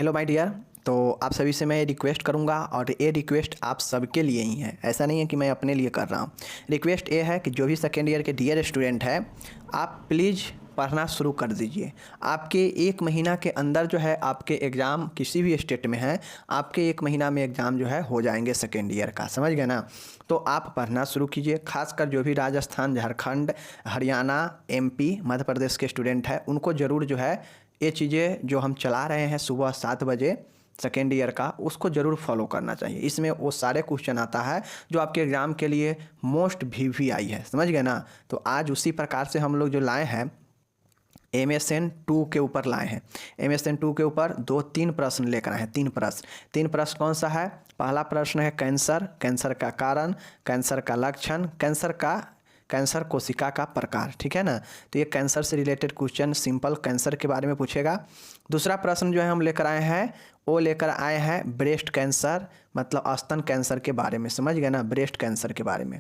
Hello my dear. तो आप सभी से मैं रिक्वेस्ट करूंगा और ये रिक्वेस्ट आप सबके लिए ही है, ऐसा नहीं है कि मैं अपने लिए कर रहा हूँ। रिक्वेस्ट ये है कि जो भी सेकेंड ईयर के डियर स्टूडेंट है, आप प्लीज़ पढ़ना शुरू कर दीजिए। आपके 1 महीना के अंदर जो है आपके एग्ज़ाम किसी भी स्टेट में है, आपके 1 महीना में एग्ज़ाम जो है हो जाएंगे सेकेंड ईयर का, समझ गए ना। तो आप पढ़ना शुरू कीजिए। खासकर जो भी राजस्थान, झारखंड, हरियाणा, एमपी, मध्य प्रदेश के स्टूडेंट हैं, उनको ज़रूर जो है ये चीज़ें जो हम चला रहे हैं सुबह 7 बजे सेकेंड ईयर का, उसको ज़रूर फॉलो करना चाहिए। इसमें वो सारे क्वेश्चन आता है जो आपके एग्ज़ाम के लिए मोस्ट VVI है, समझ गए ना। तो आज उसी प्रकार से हम लोग जो लाए हैं MSN 2 के ऊपर लाए हैं। MSN 2 के ऊपर 2-3 प्रश्न लेकर आए हैं। 3 प्रश्न कौन सा है? पहला प्रश्न है कैंसर, कैंसर का कारण, कैंसर का लक्षण, कैंसर कोशिका का प्रकार, ठीक है ना। तो ये कैंसर से रिलेटेड क्वेश्चन सिंपल कैंसर के बारे में पूछेगा। दूसरा प्रश्न जो है हम लेकर आए हैं, वो लेकर आए हैं ब्रेस्ट कैंसर, मतलब स्तन कैंसर के बारे में, समझ गए ना, ब्रेस्ट कैंसर के बारे में।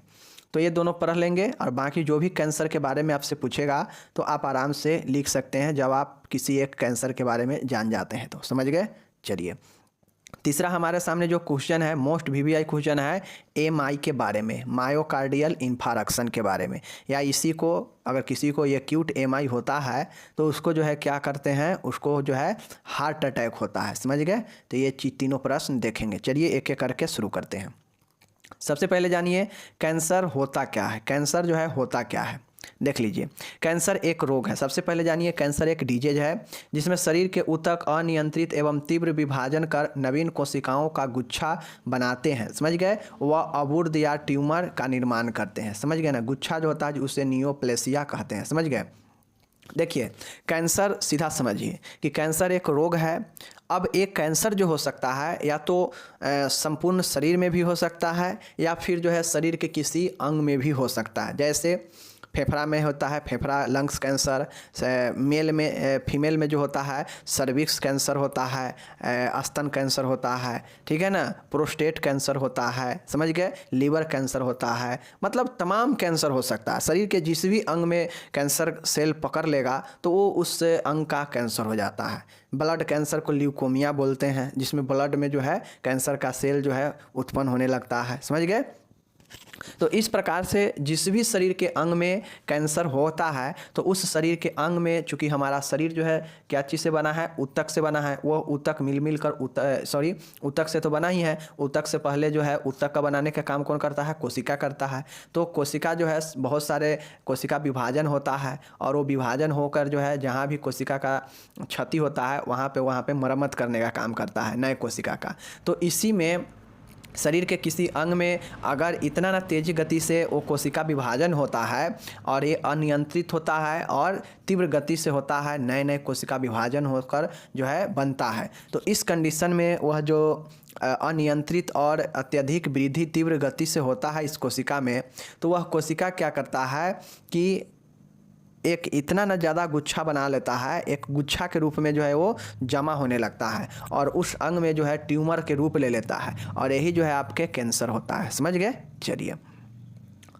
तो ये दोनों पढ़ लेंगे और बाकी जो भी कैंसर के बारे में आपसे पूछेगा तो आप आराम से लिख सकते हैं जब आप किसी एक कैंसर के बारे में जान जाते हैं, तो समझ गए। चलिए, तीसरा हमारे सामने जो क्वेश्चन है मोस्ट VVI क्वेश्चन है MI के बारे में, मायोकार्डियल इन्फारक्शन के बारे में, या इसी को अगर किसी को ये एक्यूट MI होता है तो उसको जो है क्या करते हैं, उसको जो है हार्ट अटैक होता है, समझ गए। तो ये तीनों प्रश्न देखेंगे। चलिए एक एक करके शुरू करते हैं। सबसे पहले जानिए कैंसर होता क्या है। कैंसर जो है होता क्या है, देख लीजिए। कैंसर एक रोग है। सबसे पहले जानिए कैंसर एक डिजीज है जिसमें शरीर के ऊतक अनियंत्रित एवं तीव्र विभाजन कर नवीन कोशिकाओं का गुच्छा बनाते हैं, समझ गए। वह अबूर्द या ट्यूमर का निर्माण करते हैं, समझ गए ना। गुच्छा जो होता है उसे नियोप्लेसिया कहते हैं, समझ गए। देखिए कैंसर सीधा समझिए कि कैंसर एक रोग है। अब एक कैंसर जो हो सकता है या तो संपूर्ण शरीर में भी हो सकता है या फिर जो है शरीर के किसी अंग में भी हो सकता है। जैसे फेफड़ा में होता है फेफड़ा लंग्स कैंसर, मेल में फीमेल में जो होता है सर्विक्स कैंसर होता है, स्तन कैंसर होता है, ठीक है ना, प्रोस्टेट कैंसर होता है, समझ गए, लीवर कैंसर होता है, मतलब तमाम कैंसर हो सकता है। शरीर के जिस भी अंग में कैंसर सेल पकड़ लेगा तो वो उस अंग का कैंसर हो जाता है। ब्लड कैंसर को ल्यूकोमिया बोलते हैं, जिसमें ब्लड में जो है कैंसर का सेल जो है उत्पन्न होने लगता है, समझ गए। तो इस प्रकार से जिस भी शरीर के अंग में कैंसर होता है तो उस शरीर के अंग में, चूँकि हमारा शरीर जो है क्या चीज़ से बना है, ऊतक से बना है, वो ऊतक मिल कर ऊतक से तो बना ही है। ऊतक से पहले जो है ऊतक का बनाने का काम कौन करता है? कोशिका करता है। तो कोशिका जो है बहुत सारे कोशिका विभाजन होता है और वो विभाजन होकर जो है जहाँ भी कोशिका का क्षति होता है वहाँ पे मरम्मत करने का काम करता है नए कोशिका का। तो इसी में शरीर के किसी अंग में अगर इतना ना तेज़ गति से वो कोशिका विभाजन होता है और ये अनियंत्रित होता है और तीव्र गति से होता है, नए नए कोशिका विभाजन होकर जो है बनता है, तो इस कंडीशन में वह जो अनियंत्रित और अत्यधिक वृद्धि तीव्र गति से होता है इस कोशिका में, तो वह कोशिका क्या करता है कि एक इतना न ज़्यादा गुच्छा बना लेता है, एक गुच्छा के रूप में जो है वो जमा होने लगता है और उस अंग में जो है ट्यूमर के रूप ले लेता है और यही जो है आपके कैंसर होता है, समझ गए। चलिए,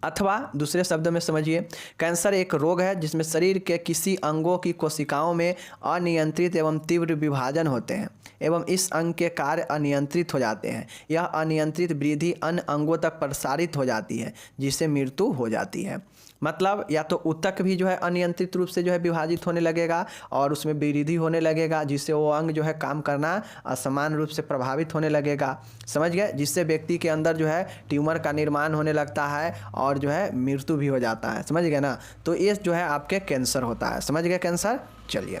अथवा दूसरे शब्द में समझिए, कैंसर एक रोग है जिसमें शरीर के किसी अंगों की कोशिकाओं में अनियंत्रित एवं तीव्र विभाजन होते हैं एवं इस अंग के कार्य अनियंत्रित हो जाते हैं। यह अनियंत्रित वृद्धि अन्य अंगों तक प्रसारित हो जाती है जिससे मृत्यु हो जाती है। मतलब या तो ऊतक भी जो है अनियंत्रित रूप से जो है विभाजित होने लगेगा और उसमें वृद्धि होने लगेगा जिससे वो अंग जो है काम करना असमान रूप से प्रभावित होने लगेगा, समझ गए, जिससे व्यक्ति के अंदर जो है ट्यूमर का निर्माण होने लगता है और जो है मृत्यु भी हो जाता है, समझ गए ना। तो ये जो है आपके कैंसर होता है, समझ गए कैंसर। चलिए,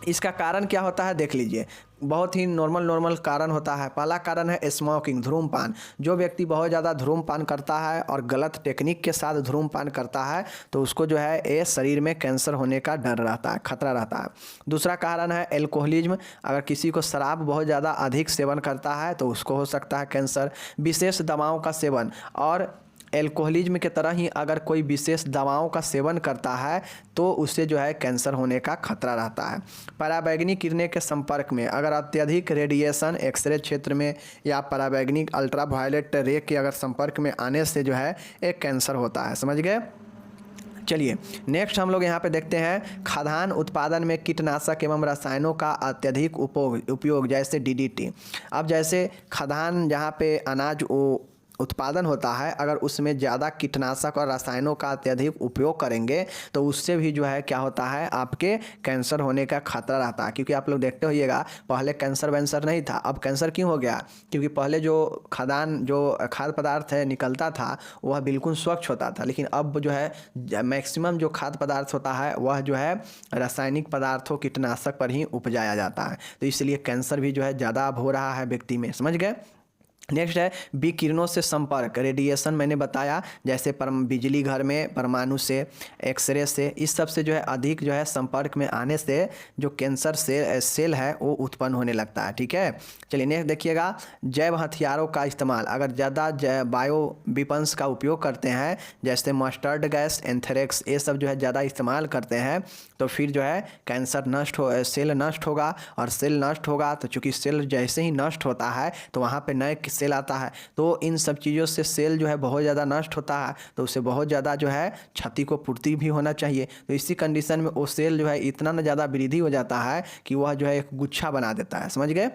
इसका कारण क्या होता है देख लीजिए। बहुत ही नॉर्मल कारण होता है। पहला कारण है स्मोकिंग, धूम्रपान। जो व्यक्ति बहुत ज़्यादा धूम्रपान करता है और गलत टेक्निक के साथ धूम्रपान करता है तो उसको जो है ये शरीर में कैंसर होने का डर रहता है, खतरा रहता है। दूसरा कारण है एल्कोहलिज्म। अगर किसी को शराब बहुत ज़्यादा अधिक सेवन करता है तो उसको हो सकता है कैंसर। विशेष दवाओं का सेवन, और एल्कोहलिज्म के तरह ही अगर कोई विशेष दवाओं का सेवन करता है तो उससे जो है कैंसर होने का खतरा रहता है। पराबैंगनी किरणें के संपर्क में अगर अत्यधिक रेडिएशन एक्सरे क्षेत्र में या पराबैंगनी अल्ट्रावायलेट रे के अगर संपर्क में आने से जो है एक कैंसर होता है, समझ गए। चलिए नेक्स्ट हम लोग यहाँ पे देखते हैं खाद्यान्न उत्पादन में कीटनाशक एवं रसायनों का अत्यधिक उपयोग जैसे डीडीटी। अब जैसे खाद्यान्न जहाँ पे अनाज उत्पादन होता है, अगर उसमें ज़्यादा कीटनाशक और रसायनों का अत्यधिक उपयोग करेंगे तो उससे भी जो है क्या होता है, आपके कैंसर होने का खतरा रहता है। क्योंकि आप लोग देखते होइएगा पहले कैंसर वैंसर नहीं था, अब कैंसर क्यों हो गया? क्योंकि पहले जो खाद्य पदार्थ है निकलता था वह बिल्कुल स्वच्छ होता था, लेकिन अब जो है मैक्सिमम जो खाद्य पदार्थ होता है वह जो है रासायनिक पदार्थों कीटनाशक पर ही उपजाया जाता है, तो इसलिए कैंसर भी जो है ज़्यादा अब हो रहा है व्यक्ति में। समझ गए? नेक्स्ट है विकिरणों से संपर्क, रेडिएशन मैंने बताया, जैसे बिजली घर में परमाणु से, एक्सरे से, इस सब से जो है अधिक जो है संपर्क में आने से जो कैंसर सेल है वो उत्पन्न होने लगता है। ठीक है, चलिए नेक्स्ट देखिएगा जैव हथियारों का इस्तेमाल। अगर ज़्यादा बायो वेपन्स का उपयोग करते हैं जैसे मस्टर्ड गैस, एंथ्रेक्स, ये सब जो है ज़्यादा इस्तेमाल करते हैं तो फिर जो है कैंसर सेल नष्ट होगा, और सेल नष्ट होगा तो चूँकि सेल जैसे ही नष्ट होता है तो वहाँ पे नए सेल आता है, तो इन सब चीज़ों से सेल जो है बहुत ज़्यादा नष्ट होता है, तो उससे बहुत ज़्यादा जो है क्षति को पूर्ति भी होना चाहिए। तो इसी कंडीशन में वो सेल जो है इतना ना ज़्यादा वृद्धि हो जाता है कि वह जो है एक गुच्छा बना देता है। समझ गए?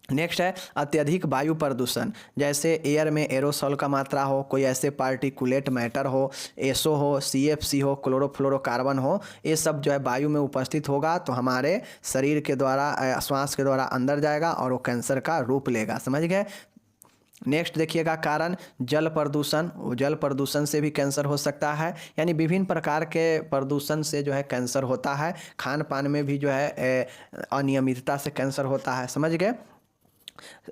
नेक्स्ट है अत्यधिक वायु प्रदूषण, जैसे एयर में एरोसॉल का मात्रा हो, कोई ऐसे पार्टिकुलेट मैटर हो, एसओ हो, सीएफसी हो, क्लोरोफ्लोरोकार्बन हो, ये सब जो है वायु में उपस्थित होगा तो हमारे शरीर के द्वारा श्वास के द्वारा अंदर जाएगा और वो कैंसर का रूप लेगा। समझ गए? नेक्स्ट देखिएगा कारण जल प्रदूषण, जल प्रदूषण से भी कैंसर हो सकता है, यानी विभिन्न प्रकार के प्रदूषण से जो है कैंसर होता है। खान पान में भी जो है अनियमितता से कैंसर होता है। समझ गए?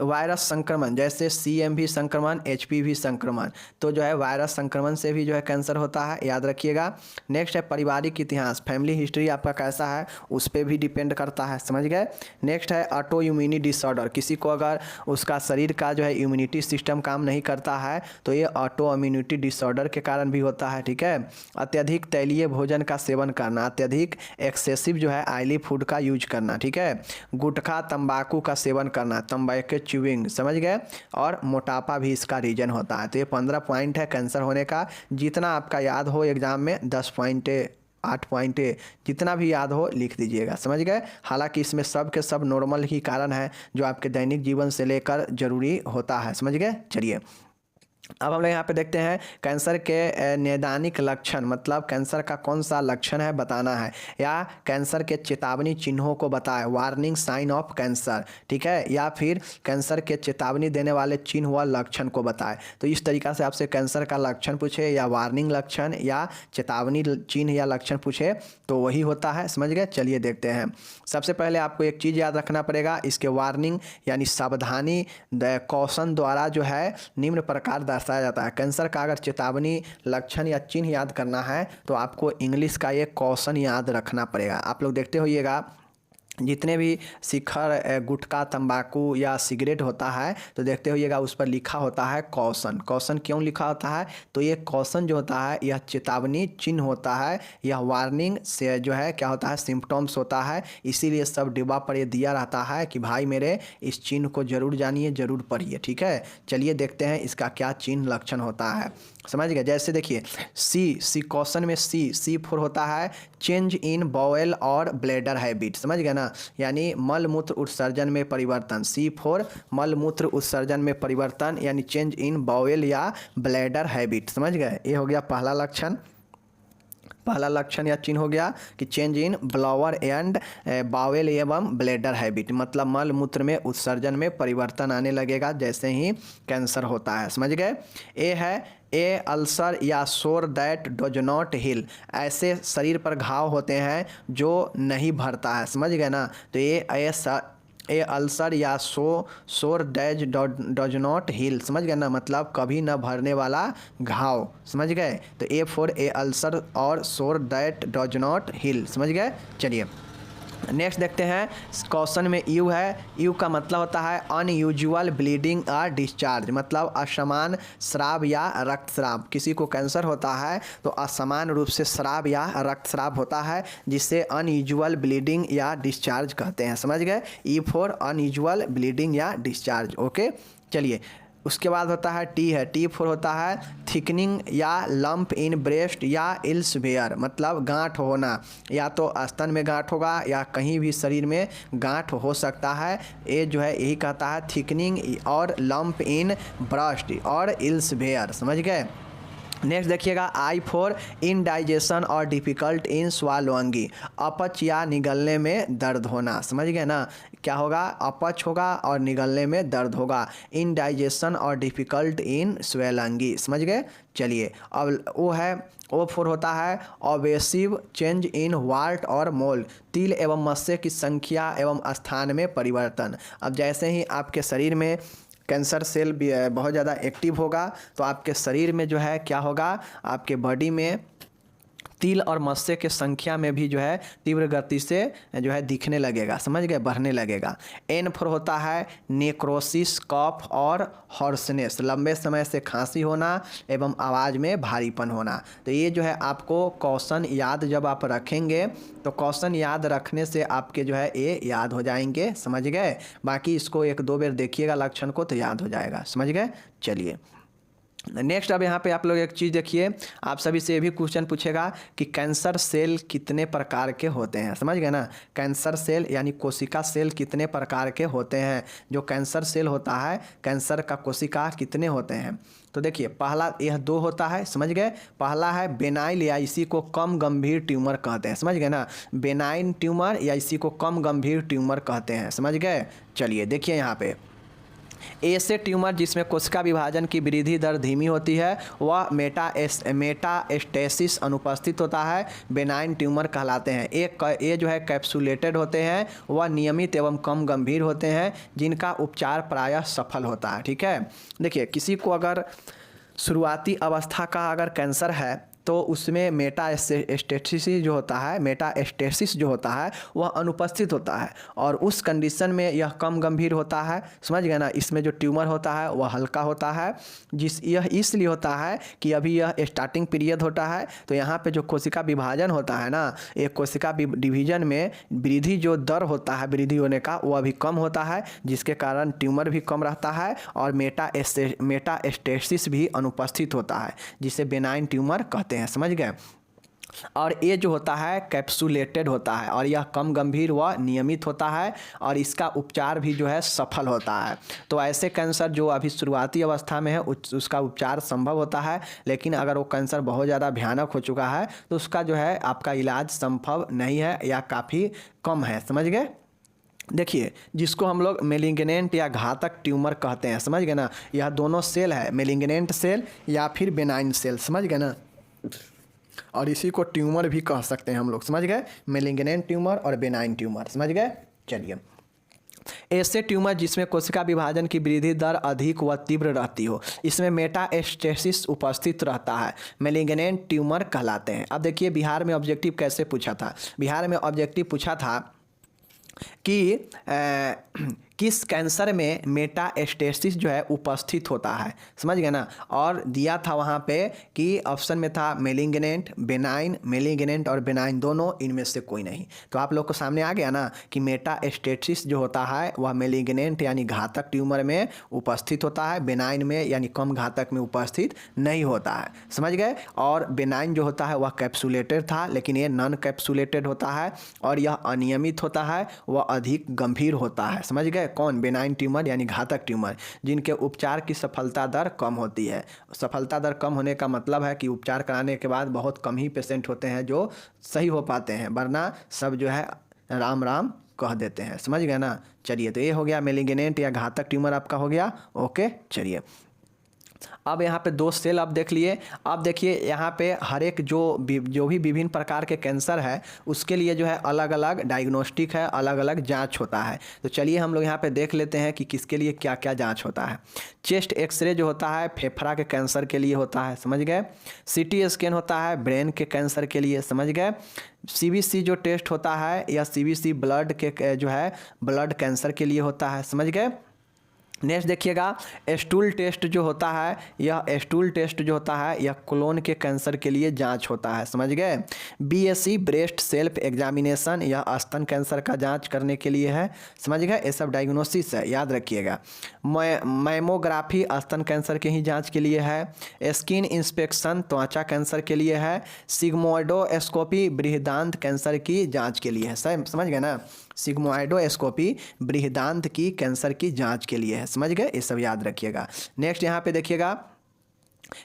वायरस संक्रमण, जैसे CMV संक्रमण, HPV संक्रमण, तो जो है वायरस संक्रमण से भी जो है कैंसर होता है, याद रखिएगा। नेक्स्ट है पारिवारिक इतिहास, फैमिली हिस्ट्री आपका कैसा है उस पर भी डिपेंड करता है। समझ गए? नेक्स्ट है ऑटो इम्यूनी डिसऑर्डर, किसी को अगर उसका शरीर का जो है इम्यूनिटी सिस्टम काम नहीं करता है तो ये ऑटो इम्यूनिटी डिसऑर्डर के कारण भी होता है। ठीक है, अत्यधिक तैलीय भोजन का सेवन करना, अत्यधिक एक्सेसिव जो है ऑयली फूड का यूज करना। ठीक है, गुटखा तंबाकू का सेवन करना, के च्यूइंग। समझ गए? और मोटापा भी इसका रीजन होता है। तो ये 15 पॉइंट है कैंसर होने का। जितना आपका याद हो एग्जाम में 10 पॉइंट 8 पॉइंट जितना भी याद हो लिख दीजिएगा। समझ गए? हालांकि इसमें सब के सब नॉर्मल ही कारण है जो आपके दैनिक जीवन से लेकर जरूरी होता है। समझ गए? चलिए अब हम लोग यहाँ पे देखते हैं कैंसर के नैदानिक लक्षण, मतलब कैंसर का कौन सा लक्षण है बताना है, या कैंसर के चेतावनी चिन्हों को बताएं, वार्निंग साइन ऑफ कैंसर। ठीक है, या फिर कैंसर के चेतावनी देने वाले चिन्ह व लक्षण को बताएं। तो इस तरीक़ा से आपसे कैंसर का लक्षण पूछे या वार्निंग लक्षण या चेतावनी चिन्ह या लक्षण पूछे तो वही होता है। समझ गए? चलिए देखते हैं। सबसे पहले आपको एक चीज़ याद रखना पड़ेगा, इसके वार्निंग यानी सावधानी कौशन द्वारा जो है निम्न प्रकार दर्शाया जाता है। कैंसर का अगर चेतावनी लक्षण या चिन्ह याद करना है तो आपको इंग्लिश का ये कौशन याद रखना पड़ेगा। आप लोग देखते होइएगा जितने भी शिखर गुटखा तंबाकू या सिगरेट होता है तो देखते होइएगा उस पर लिखा होता है कौशन। कौशन क्यों लिखा होता है? तो ये कौशन जो होता है यह चेतावनी चिन्ह होता है, यह वार्निंग से जो है क्या होता है सिम्टम्स होता है, इसीलिए सब डिब्बा पर ये दिया रहता है कि भाई मेरे इस चिन्ह को जरूर जानिए, जरूर पढ़िए। ठीक है, चलिए देखते हैं इसका क्या चिन्ह लक्षण होता है। समझ गए? जैसे देखिए सी कौशन में सी फॉर होता है चेंज इन बॉयल और ब्लैडर हैबिट। समझ गए ना, यानी मल मूत्र उत्सर्जन में परिवर्तन। सी फॉर मल मूत्र उत्सर्जन में परिवर्तन यानी चेंज इन बॉयल या ब्लैडर हैबिट। समझ गए? ये हो गया पहला लक्षण। पहला लक्षण या चिन्ह हो गया कि चेंज इन ब्लावर एंड बावेल एवं ब्लैडर हैबिट, मतलब मल मूत्र में उत्सर्जन में परिवर्तन आने लगेगा जैसे ही कैंसर होता है। समझ गए? ए है ए अल्सर या सोर दैट डज नॉट हील, ऐसे शरीर पर घाव होते हैं जो नहीं भरता है। समझ गए ना, तो ए अल्सर या सोर डज नॉट हील। समझ गए ना, मतलब कभी न भरने वाला घाव। समझ गए? तो ए फॉर ए अल्सर और सोर दैट डज नॉट हील। समझ गए? चलिए नेक्स्ट देखते हैं। क्वेश्चन में यू है, यू का मतलब होता है अनयूजुअल ब्लीडिंग और डिस्चार्ज, मतलब असमान स्राव या रक्तस्राव। किसी को कैंसर होता है तो असमान रूप से स्राव या रक्तस्राव होता है जिसे अनयूजुअल ब्लीडिंग या डिस्चार्ज कहते हैं। समझ गए? ई फॉर अनयूजुअल ब्लीडिंग या डिस्चार्ज। ओके, चलिए उसके बाद होता है टी है, टी फॉर होता है थिकनिंग या लंप इन ब्रेस्ट या इल्सवेयर, मतलब गांठ होना, या तो स्तन में गांठ होगा या कहीं भी शरीर में गांठ हो सकता है। ये जो है यही कहता है थिकनिंग और लंप इन ब्रेस्ट और इल्सवेयर, समझ गए। नेक्स्ट देखिएगा आई फॉर इनडाइजेशन और डिफ़िकल्ट इन स्वालोइंग, अपच या निगलने में दर्द होना, समझ गए ना। क्या होगा, अपच होगा और निगलने में दर्द होगा, इनडाइजेशन और डिफ़िकल्ट इन स्वालोइंग, समझ गए। चलिए अब वो है ओ फोर होता है ऑबेसिव चेंज इन वाल्ट और मोल, तिल एवं मस्से की संख्या एवं स्थान में परिवर्तन। अब जैसे ही आपके शरीर में कैंसर सेल भी बहुत ज़्यादा एक्टिव होगा तो आपके शरीर में जो है क्या होगा, आपके बॉडी में तिल और मस्से के संख्या में भी जो है तीव्र गति से जो है दिखने लगेगा, समझ गए, बढ़ने लगेगा। एन फोर होता है नेक्रोसिस, कफ और हॉर्सनेस, लंबे समय से खांसी होना एवं आवाज़ में भारीपन होना। तो ये जो है आपको क्वेश्चन याद जब आप रखेंगे तो क्वेश्चन याद रखने से आपके जो है ये याद हो जाएंगे, समझ गए। बाकी इसको एक दो बार देखिएगा लक्षण को तो याद हो जाएगा, समझ गए। चलिए नेक्स्ट अब यहाँ पे आप लोग एक चीज़ देखिए, आप सभी से ये भी क्वेश्चन पूछेगा कि कैंसर सेल कितने प्रकार के होते हैं, समझ गए ना। कैंसर सेल यानी कोशिका सेल कितने प्रकार के होते हैं, जो कैंसर सेल होता है, कैंसर का कोशिका कितने होते हैं। तो देखिए पहला यह दो होता है, समझ गए। पहला है बेनाइल या इसी को कम गंभीर ट्यूमर कहते हैं, समझ गए ना। बेनाइन ट्यूमर या इसी को कम गंभीर ट्यूमर कहते हैं, समझ गए। चलिए देखिए यहाँ पे ऐसे ट्यूमर जिसमें कोशिका विभाजन की वृद्धि दर धीमी होती है वह मेटास्टेसिस अनुपस्थित होता है, बेनाइन ट्यूमर कहलाते हैं। ये जो है कैप्सुलेटेड होते हैं, वह नियमित एवं कम गंभीर होते हैं, जिनका उपचार प्रायः सफल होता है, ठीक है। देखिए किसी को अगर शुरुआती अवस्था का अगर कैंसर है तो उसमें मेटास्टेसिस जो होता है वह अनुपस्थित होता है और उस कंडीशन में यह कम गंभीर होता है, समझ गए ना। इसमें जो ट्यूमर होता है वह हल्का होता है, यह इसलिए होता है कि अभी यह स्टार्टिंग पीरियड होता है। तो यहाँ पे जो कोशिका विभाजन होता है ना, एक कोशिका डिवीजन में वृद्धि जो दर होता है वृद्धि होने का वह भी कम होता है, जिसके कारण ट्यूमर भी कम रहता है और मेटास्टेसिस भी अनुपस्थित होता है, जिसे बेनाइन ट्यूमर कहते हैं, समझ गए। और ये जो होता है कैप्सुलेटेड होता है और यह कम गंभीर व नियमित होता है और इसका उपचार भी जो है सफल होता है। तो ऐसे कैंसर जो अभी शुरुआती अवस्था में है उसका उपचार संभव होता है, लेकिन अगर वो कैंसर बहुत ज़्यादा भयानक हो चुका है तो उसका जो है आपका इलाज संभव नहीं है या काफ़ी कम है, समझ गए। देखिए जिसको हम लोग मेलिग्नेंट या घातक ट्यूमर कहते हैं, समझ गए ना। यह दोनों सेल है, मेलिग्नेंट सेल या फिर बेनाइन सेल, समझ गए ना। और इसी को ट्यूमर भी कह सकते हैं हम लोग, समझ गए, मेलिग्नेंट ट्यूमर और बेनाइन ट्यूमर, समझ गए। चलिए ऐसे ट्यूमर जिसमें कोशिका विभाजन की वृद्धि दर अधिक व तीव्र रहती हो, इसमें मेटास्टेसिस उपस्थित रहता है, मेलिग्नेंट ट्यूमर कहलाते हैं। अब देखिए बिहार में ऑब्जेक्टिव कैसे पूछा था। बिहार में ऑब्जेक्टिव पूछा था कि किस कैंसर में मेटास्टेसिस जो है उपस्थित होता है, समझ गए ना। और दिया था वहाँ पे कि ऑप्शन में था मेलिग्नेंट, बेनाइन, मेलिग्नेंट और बेनाइन दोनों, इनमें से कोई नहीं। तो आप लोग को सामने आ गया ना कि मेटास्टेसिस जो होता है वह मेलिग्नेंट यानी घातक ट्यूमर में उपस्थित होता है, बेनाइन में यानी कम घातक में उपस्थित नहीं होता है, समझ गए। और बेनाइन जो होता है वह कैप्सुलेटेड था, लेकिन ये नॉन कैप्सुलेटेड होता है और यह अनियमित होता है, वह अधिक गंभीर होता है, समझ गए। कौन, बेनाइन ट्यूमर यानी घातक ट्यूमर, जिनके उपचार की सफलता दर कम होती है। सफलता दर कम होने का मतलब है कि उपचार कराने के बाद बहुत कम ही पेशेंट होते हैं जो सही हो पाते हैं, वरना सब जो है राम राम कह देते हैं, समझ गए ना। चलिए तो ये हो गया मेलिग्नेंट या घातक ट्यूमर आपका हो गया, ओके। चलिए अब यहाँ पे दो सेल अब देख लिए। अब देखिए यहाँ पे हर एक जो भी विभिन्न प्रकार के कैंसर है उसके लिए जो है अलग अलग डायग्नोस्टिक है, अलग अलग जांच होता है। तो चलिए हम लोग यहाँ पे देख लेते हैं कि किसके लिए क्या क्या जांच होता है। चेस्ट एक्सरे जो होता है फेफड़ा के कैंसर के लिए होता है, समझ गए। CT स्कैन होता है ब्रेन के कैंसर के लिए, समझ गए। CBC जो टेस्ट होता है या CBC ब्लड के जो है ब्लड कैंसर के लिए होता है, समझ गए। नेक्स्ट देखिएगा, स्टूल टेस्ट जो होता है, यह स्टूल टेस्ट जो होता है यह कोलोन के कैंसर के लिए जांच होता है, समझ गए। बीएससी ब्रेस्ट सेल्फ एग्जामिनेशन, यह स्तन कैंसर का जांच करने के लिए है, समझ गए। ये सब डायग्नोसिस है, याद रखिएगा। मैमोग्राफी स्तन कैंसर के ही जांच के लिए है। स्किन इंस्पेक्शन त्वचा कैंसर के लिए है। सिग्मोइडोस्कोपी बृहदान्त्र कैंसर की जाँच के लिए है, समझ गए ना। सिग्मोइडोस्कोपी बृहदान्त्र की कैंसर की जांच के लिए है, समझ गए। ये सब याद रखिएगा। नेक्स्ट यहाँ पे देखिएगा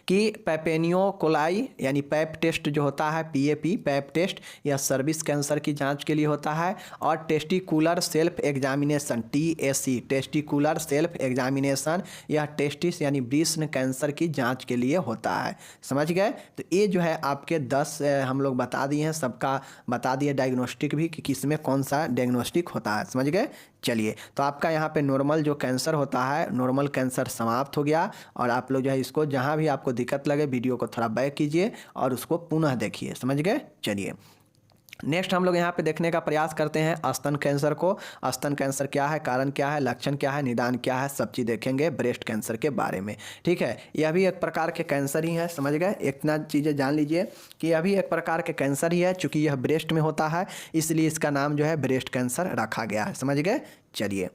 कि पैपेनियो कोलाई यानी पैप टेस्ट जो होता है, पीएपी पैप टेस्ट, यह सर्विस कैंसर की जांच के लिए होता है। और testicular self examination, TAC testicular self examination, यह टेस्टिस यानी वृषण कैंसर की जांच के लिए होता है, समझ गए। तो ये जो है आपके 10 हम लोग बता दिए हैं, सबका बता दिए डायग्नोस्टिक भी कि किस में कौन सा डायग्नोस्टिक होता है, समझ गए। चलिए, तो आपका यहाँ पे नॉर्मल जो कैंसर होता है, नॉर्मल कैंसर समाप्त हो गया। और आप लोग जो है इसको जहाँ भी आपको दिक्कत लगे वीडियो को थोड़ा बैक कीजिए और उसको पुनः देखिए, समझ गए। चलिए, नेक्स्ट हम लोग यहाँ पे देखने का प्रयास करते हैं स्तन कैंसर को। स्तन कैंसर क्या है, कारण क्या है, लक्षण क्या है, निदान क्या है, सब चीज़ देखेंगे ब्रेस्ट कैंसर के बारे में, ठीक है। यह भी एक प्रकार के कैंसर ही है, समझ गए। इतना चीज़ें जान लीजिए कि यह भी एक प्रकार के कैंसर ही है, चूँकि यह ब्रेस्ट में होता है इसलिए इसका नाम जो है ब्रेस्ट कैंसर रखा गया है, समझ गए। चलिए,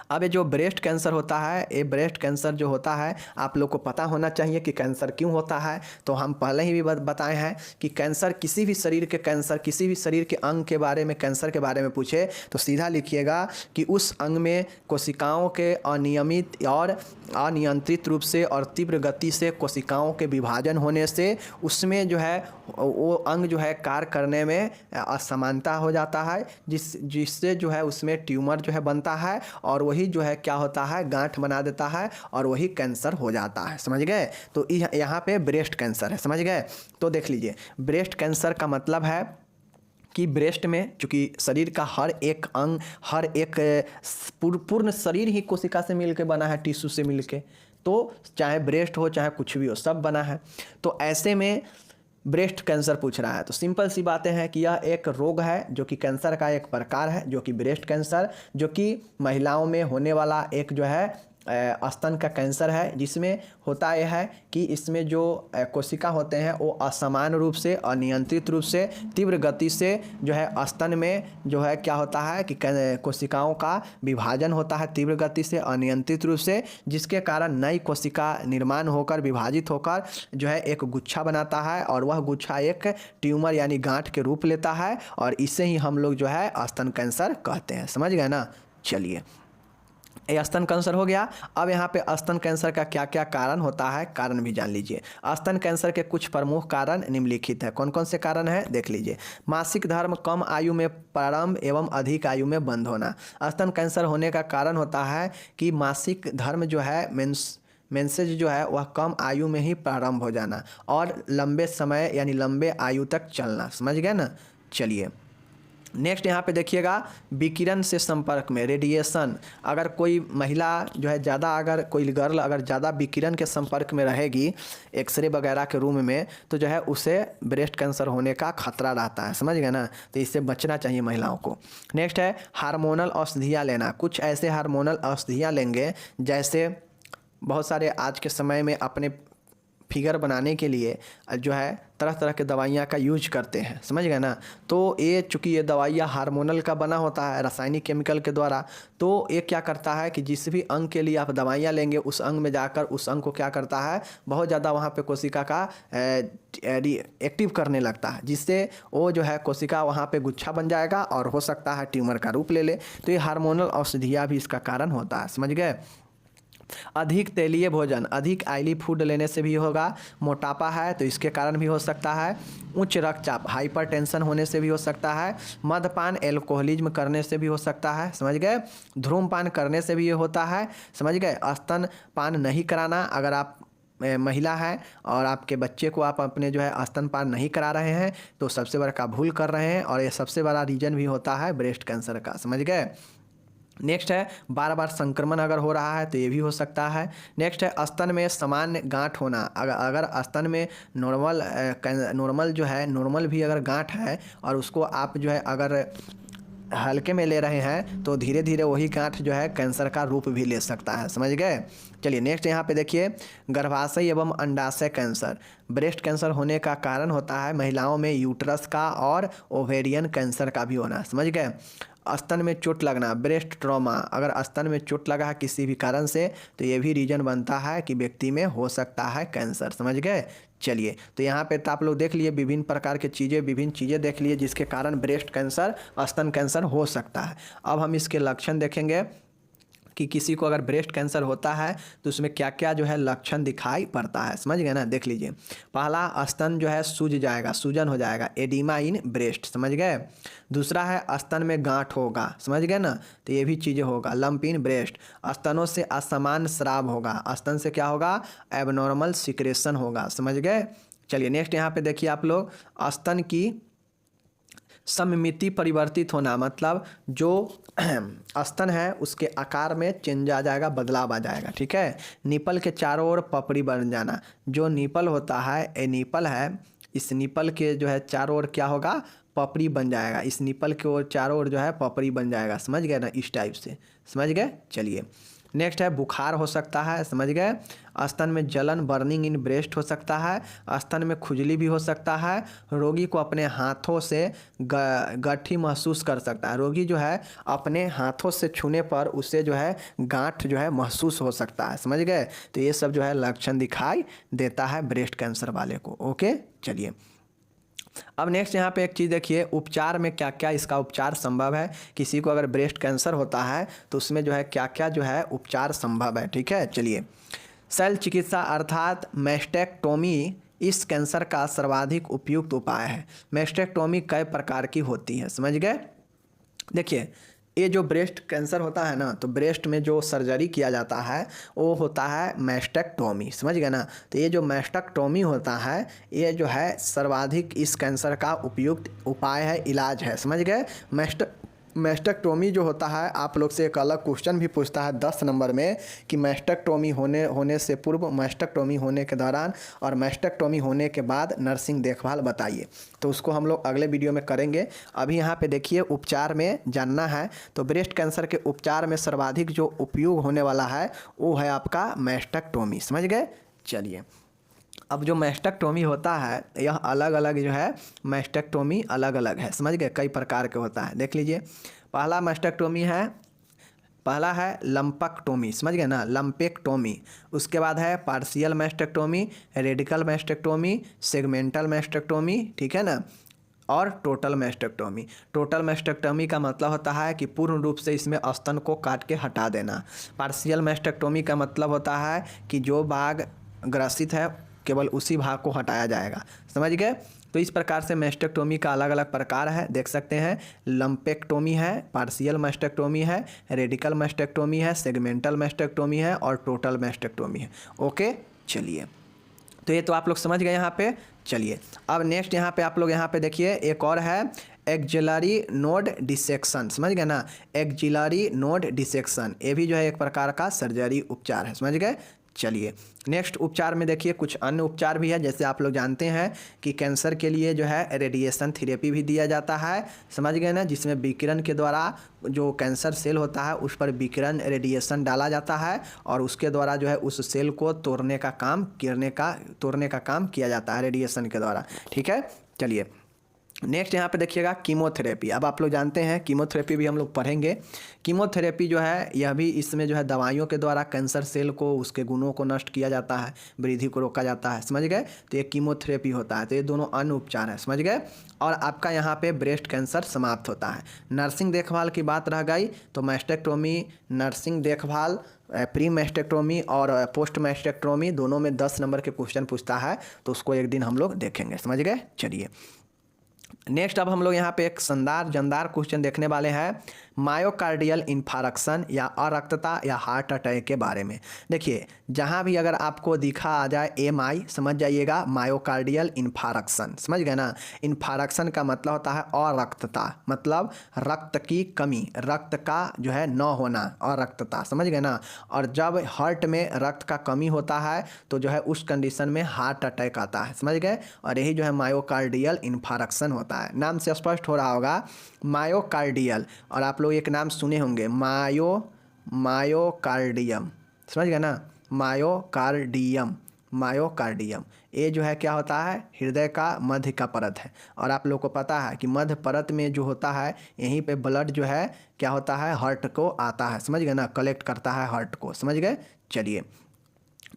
अब ये जो ब्रेस्ट कैंसर होता है, ये ब्रेस्ट कैंसर जो होता है आप लोग को पता होना चाहिए कि कैंसर क्यों होता है। तो हम पहले ही भी बताए हैं कि कैंसर किसी भी शरीर के कैंसर, किसी भी शरीर के अंग के बारे में कैंसर के बारे में पूछे तो सीधा लिखिएगा कि उस अंग में कोशिकाओं के अनियमित और अनियंत्रित रूप से और तीव्र गति से कोशिकाओं के विभाजन होने से उसमें जो है वो अंग जो है कार्य करने में असमानता हो जाता है, जिससे जो है उसमें ट्यूमर जो है बनता है और वही जो है क्या होता है, गांठ बना देता है और वही कैंसर हो जाता है, समझ गए। तो यहाँ पे ब्रेस्ट कैंसर है, समझ गए। तो देख लीजिए, ब्रेस्ट कैंसर का मतलब है कि ब्रेस्ट में, चूँकि शरीर का हर एक अंग, हर एक पूर्ण शरीर ही कोशिका से मिलके बना है, टिश्यू से मिलके, तो चाहे ब्रेस्ट हो चाहे कुछ भी हो, सब बना है। तो ऐसे में ब्रेस्ट कैंसर पूछ रहा है तो सिंपल सी बातें हैं कि यह एक रोग है जो कि कैंसर का एक प्रकार है, जो कि ब्रेस्ट कैंसर, जो कि महिलाओं में होने वाला एक जो है स्तन का कैंसर है, जिसमें होता यह है कि इसमें जो कोशिका होते हैं वो असमान रूप से, अनियंत्रित रूप से, तीव्र गति से जो है स्तन में जो है क्या होता है कि कोशिकाओं का विभाजन होता है तीव्र गति से, अनियंत्रित रूप से, जिसके कारण नई कोशिका निर्माण होकर, विभाजित होकर जो है एक गुच्छा बनाता है और वह गुच्छा एक ट्यूमर यानी गांठ के रूप लेता है और इसे ही हम लोग जो है स्तन कैंसर कहते हैं, समझ गए ना। चलिए, ये स्तन कैंसर हो गया। अब यहाँ पे स्तन कैंसर का क्या क्या कारण होता है, कारण भी जान लीजिए। स्तन कैंसर के कुछ प्रमुख कारण निम्नलिखित है। कौन कौन से कारण हैं देख लीजिए। मासिक धर्म कम आयु में प्रारंभ एवं अधिक आयु में बंद होना। स्तन कैंसर होने का कारण होता है कि मासिक धर्म जो है, मेंसेज जो है वह कम आयु में ही प्रारंभ हो जाना और लंबे समय यानी लंबे आयु तक चलना, समझ गए ना। चलिए, नेक्स्ट यहाँ पे देखिएगा, विकिरण से संपर्क में, रेडिएशन। अगर कोई महिला जो है ज़्यादा, अगर कोई गर्ल अगर ज़्यादा विकिरण के संपर्क में रहेगी एक्सरे वगैरह के रूम में, तो जो है उसे ब्रेस्ट कैंसर होने का खतरा रहता है, समझ गए ना। तो इससे बचना चाहिए महिलाओं को। नेक्स्ट है हार्मोनल औषधियाँ लेना। कुछ ऐसे हार्मोनल औषधियाँ लेंगे, जैसे बहुत सारे आज के समय में अपने फिगर बनाने के लिए जो है तरह तरह के दवाइयाँ का यूज करते हैं, समझ गए ना। तो ये चूँकि ये दवाइयाँ हार्मोनल का बना होता है रासायनिक केमिकल के द्वारा, तो ये क्या करता है कि जिस भी अंग के लिए आप दवाइयाँ लेंगे उस अंग में जाकर उस अंग को क्या करता है, बहुत ज़्यादा वहाँ पे कोशिका का एक्टिव करने लगता है, जिससे वो जो है कोशिका वहाँ पे गुच्छा बन जाएगा और हो सकता है ट्यूमर का रूप ले ले। तो ये हार्मोनल औषधियाँ भी इसका कारण होता है, समझ गए। अधिक तेलीय भोजन, अधिक ऑयली फूड लेने से भी होगा। मोटापा है तो इसके कारण भी हो सकता है। उच्च रक्तचाप, हाइपरटेंशन होने से भी हो सकता है। मद्यपान, एल्कोहलिज्म करने से भी हो सकता है, समझ गए। धूम्रपान करने से भी ये होता है, समझ गए। स्तनपान नहीं कराना, अगर आप महिला है और आपके बच्चे को आप अपने जो है स्तनपान नहीं करा रहे हैं तो सबसे बड़ा भूल कर रहे हैं और ये सबसे बड़ा रीजन भी होता है ब्रेस्ट कैंसर का, समझ गए। नेक्स्ट है बार बार संक्रमण अगर हो रहा है तो ये भी हो सकता है। नेक्स्ट है स्तन में सामान्य गांठ होना। अगर स्तन में नॉर्मल जो है, नॉर्मल भी अगर गांठ है और उसको आप जो है अगर हल्के में ले रहे हैं तो धीरे धीरे वही गांठ जो है कैंसर का रूप भी ले सकता है। समझ गए। चलिए नेक्स्ट यहाँ पे देखिए, गर्भाशय एवं अंडाशय कैंसर। ब्रेस्ट कैंसर होने का कारण होता है महिलाओं में यूट्रस का और ओवेरियन कैंसर का भी होना। समझ गए। स्तन में चोट लगना, ब्रेस्ट ट्रॉमा, अगर स्तन में चोट लगा है किसी भी कारण से तो ये भी रीजन बनता है कि व्यक्ति में हो सकता है कैंसर। समझ गए। चलिए तो यहाँ पे तो आप लोग देख लिए विभिन्न प्रकार के चीज़ें, विभिन्न चीज़ें देख लिए जिसके कारण ब्रेस्ट कैंसर, स्तन कैंसर हो सकता है। अब हम इसके लक्षण देखेंगे कि किसी को अगर ब्रेस्ट कैंसर होता है तो उसमें क्या क्या जो है लक्षण दिखाई पड़ता है। समझ गए ना। देख लीजिए, पहला स्तन जो है सूज जाएगा, सूजन हो जाएगा, एडिमा इन ब्रेस्ट। समझ गए। दूसरा है स्तन में गांठ होगा। समझ गए ना। तो ये भी चीज़ें होगा। लंप इन ब्रेस्ट, स्तनों से असमान स्राव होगा, स्तन से क्या होगा, एबनॉर्मल सिक्रेशन होगा। समझ गए। चलिए नेक्स्ट यहाँ पे देखिए आप लोग, स्तन की सममिति परिवर्तित होना, मतलब जो स्तन है उसके आकार में चेंज आ जाएगा, बदलाव आ जाएगा। ठीक है। निपल के चारों ओर पपड़ी बन जाना, जो निपल होता है, ए निपल है, इस निपल के जो है चारों ओर क्या होगा, पपड़ी बन जाएगा। इस निपल के ओर चारों ओर जो है पपड़ी बन जाएगा। समझ गए ना, इस टाइप से। समझ गए। चलिए नेक्स्ट है बुखार हो सकता है। समझ गए। स्तन में जलन, बर्निंग इन ब्रेस्ट हो सकता है, स्तन में खुजली भी हो सकता है, रोगी को अपने हाथों से गठ्ठी महसूस कर सकता है। रोगी जो है अपने हाथों से छूने पर उसे जो है गांठ जो है महसूस हो सकता है। समझ गए। तो ये सब जो है लक्षण दिखाई देता है ब्रेस्ट कैंसर वाले को। ओके। चलिए अब नेक्स्ट यहाँ पे एक चीज़ देखिए, उपचार में क्या क्या इसका उपचार संभव है। किसी को अगर ब्रेस्ट कैंसर होता है तो उसमें जो है क्या क्या जो है उपचार संभव है। ठीक है। चलिए, शल्य चिकित्सा अर्थात मैस्टेक्टोमी इस कैंसर का सर्वाधिक उपयुक्त उपाय है। मैस्टेक्टोमी कई प्रकार की होती है। समझ गए। देखिए, ये जो ब्रेस्ट कैंसर होता है ना, तो ब्रेस्ट में जो सर्जरी किया जाता है वो होता है मैस्टेक्टोमी। समझ गए ना। तो ये जो मैस्टेक्टोमी होता है ये जो है सर्वाधिक इस कैंसर का उपयुक्त उपाय है, इलाज है। समझ गए। मैस्टेक्टोमी जो होता है, आप लोग से एक अलग क्वेश्चन भी पूछता है 10 नंबर में कि मैस्टेक्टोमी होने से पूर्व, मैस्टेक्टोमी होने के दौरान और मैस्टेक्टोमी होने के बाद नर्सिंग देखभाल बताइए। तो उसको हम लोग अगले वीडियो में करेंगे। अभी यहाँ पे देखिए उपचार में जानना है तो ब्रेस्ट कैंसर के उपचार में सर्वाधिक जो उपयोग होने वाला है वो है आपका मैस्टेक्टोमी। समझ गए। चलिए, अब जो मैस्टेक्टोमी होता है यह अलग अलग जो है मैस्टेक्टोमी अलग अलग है। समझ गए। कई प्रकार के होता है। देख लीजिए, पहला मैस्टेक्टोमी है, पहला है लंपक्टोमी। समझ गए ना, लंपेक्टोमी। उसके बाद है partial mastectomy, radical mastectomy, segmental mastectomy. ठीक है ना। और टोटल मैस्टेक्टोमी। टोटल मैस्टेक्टोमी का मतलब होता है कि पूर्ण रूप से इसमें स्तन को काट के हटा देना। पार्शियल मैस्टेक्टोमी का मतलब होता है कि जो भाग ग्रसित है केवल उसी भाग को हटाया जाएगा। समझ गए। तो इस प्रकार से मैस्टेक्टोमी का अलग अलग प्रकार है, देख सकते हैं। लंपेक्टोमी है, पार्शियल मैस्टेक्टोमी है, रेडिकल मैस्टेक्टोमी है, सेगमेंटल मैस्टेक्टोमी है और टोटल मैस्टेक्टोमी है। ओके। चलिए, तो ये तो आप लोग समझ गए यहाँ पे। चलिए अब नेक्स्ट यहाँ पे आप लोग यहाँ पे देखिए, एक और है एक्जिलरी नोड डिसेक्शन। समझ गए ना, एक्जिलरी नोड डिसेक्शन, ये भी जो है एक प्रकार का सर्जरी उपचार है। समझ गए। चलिए नेक्स्ट उपचार में देखिए कुछ अन्य उपचार भी है। जैसे आप लोग जानते हैं कि कैंसर के लिए जो है रेडिएशन थेरेपी भी दिया जाता है। समझ गए ना, जिसमें विकिरण के द्वारा जो कैंसर सेल होता है उस पर विकिरण रेडिएशन डाला जाता है और उसके द्वारा जो है उस सेल को तोड़ने का काम किया जाता है रेडिएशन के द्वारा। ठीक है। चलिए नेक्स्ट यहाँ पे देखिएगा कीमोथेरेपी। अब आप लोग जानते हैं कीमोथेरेपी भी हम लोग पढ़ेंगे। कीमोथेरेपी जो है यह भी, इसमें जो है दवाइयों के द्वारा कैंसर सेल को, उसके गुणों को नष्ट किया जाता है, वृद्धि को रोका जाता है। समझ गए। तो ये कीमोथेरेपी होता है। तो ये दोनों अन्य उपचार है। समझ गए। और आपका यहाँ पे ब्रेस्ट कैंसर समाप्त होता है। नर्सिंग देखभाल की बात रह गई तो मैस्टेक्टोमी, नर्सिंग देखभाल, प्री मैस्टेक्टोमी और पोस्ट मैस्टेक्टोमी दोनों में 10 नंबर के क्वेश्चन पूछता है, तो उसको एक दिन हम लोग देखेंगे। समझ गए। चलिए नेक्स्ट अब हम लोग यहाँ पे एक शानदार जानदार क्वेश्चन देखने वाले हैं। मायोकार्डियल इन्फारक्शन या अरक्तता या हार्ट अटैक के बारे में। देखिए जहाँ भी अगर आपको दिखा आ जाए MI, समझ जाइएगा मायोकार्डियल इन्फारक्शन, समझ गए ना। इन्फारक्शन का मतलब होता है अरक्तता, मतलब रक्त की कमी, रक्त का जो है न होना, अरक्तता, समझ गए ना। और जब हार्ट में रक्त का कमी होता है तो जो है उस कंडीशन में हार्ट अटैक आता है, समझ गए। और यही जो है मायोकार्डियल इन्फारक्शन होता है। नाम से स्पष्ट हो रहा होगा मायोकार्डियल, और आप लोग एक नाम सुने होंगे मायोकार्डियम, समझ गए ना, मायोकार्डियम। मायोकार्डियम ये जो है क्या होता है, हृदय का मध्य का परत है। और आप लोग को पता है कि मध्य परत में जो होता है यहीं पे ब्लड जो है क्या होता है, हार्ट को आता है, समझ गए ना, कलेक्ट करता है हार्ट को, समझ गए। चलिए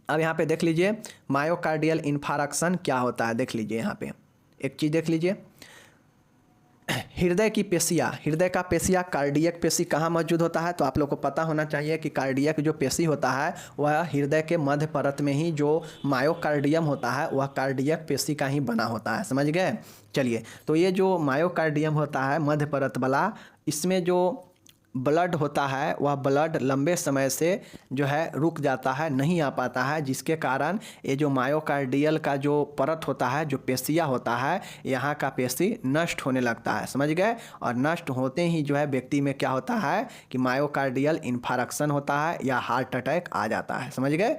अब यहाँ पे देख लीजिए मायोकार्डियल इन्फारक्शन क्या होता है, देख लीजिए यहाँ पे एक चीज़ देख लीजिए। हृदय की पेशियाँ, हृदय का पेशियाँ कार्डियक पेशी कहाँ मौजूद होता है, तो आप लोग को पता होना चाहिए कि कार्डियक जो पेशी होता है वह हृदय के मध्य परत में ही जो मायोकार्डियम होता है वह कार्डियक पेशी का ही बना होता है, समझ गए। चलिए तो ये जो मायोकार्डियम होता है मध्य परत वाला, इसमें जो ब्लड होता है वह ब्लड लंबे समय से जो है रुक जाता है, नहीं आ पाता है, जिसके कारण ये जो मायोकार्डियल का जो परत होता है, जो पेशियाँ होता है, यहाँ का पेशी नष्ट होने लगता है, समझ गए। और नष्ट होते ही जो है व्यक्ति में क्या होता है कि मायोकार्डियल इन्फारक्शन होता है या हार्ट अटैक आ जाता है, समझ गए।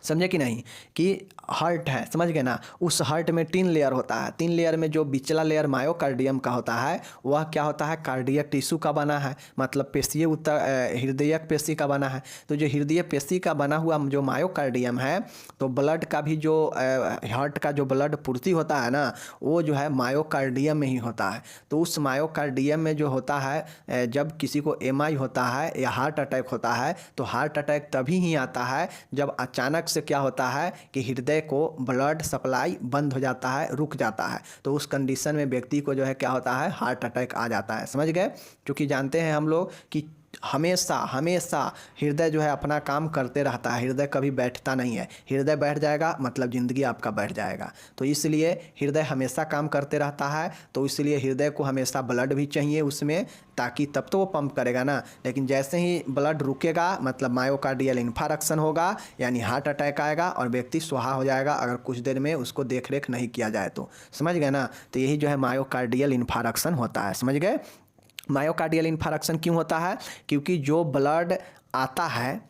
समझे कि नहीं, कि हार्ट है, समझ गए ना, उस हार्ट में 3 लेयर होता है। 3 लेयर में जो बिचला लेयर मायोकार्डियम का होता है वह क्या होता है, कार्डियक टिश्यू का बना है, मतलब पेशीय हृदयक पेशी का बना है। तो जो हृदय पेशी का बना हुआ जो मायोकार्डियम है, तो ब्लड का भी जो हार्ट का जो ब्लड पूर्ति होता है ना, वो जो है मायोकार्डियम में ही होता है। तो उस मायोकार्डियम में जो होता है, जब किसी को MI होता है या हार्ट अटैक होता है, तो हार्ट अटैक तभी ही आता है जब अचानक से क्या होता है कि हृदय को ब्लड सप्लाई बंद हो जाता है, रुक जाता है। तो उस कंडीशन में व्यक्ति को जो है क्या होता है, हार्ट अटैक आ जाता है, समझ गए। क्योंकि जानते हैं हम लोग कि हमेशा हमेशा हृदय जो है अपना काम करते रहता है, हृदय कभी बैठता नहीं है। हृदय बैठ जाएगा मतलब ज़िंदगी आपका बैठ जाएगा। तो इसलिए हृदय हमेशा काम करते रहता है, तो इसलिए हृदय को हमेशा ब्लड भी चाहिए उसमें, ताकि तब तो वो पंप करेगा ना। लेकिन जैसे ही ब्लड रुकेगा मतलब मायोकार्डियल इन्फारक्शन होगा, यानी हार्ट अटैक आएगा और व्यक्ति स्वाहा हो जाएगा, अगर कुछ देर में उसको देख रेख नहीं किया जाए तो, समझ गए ना। तो यही जो है मायोकार्डियल इन्फारक्शन होता है, समझ गए। मायोकार्डियल इन्फारक्शन क्यों होता है, क्योंकि जो ब्लड आता है,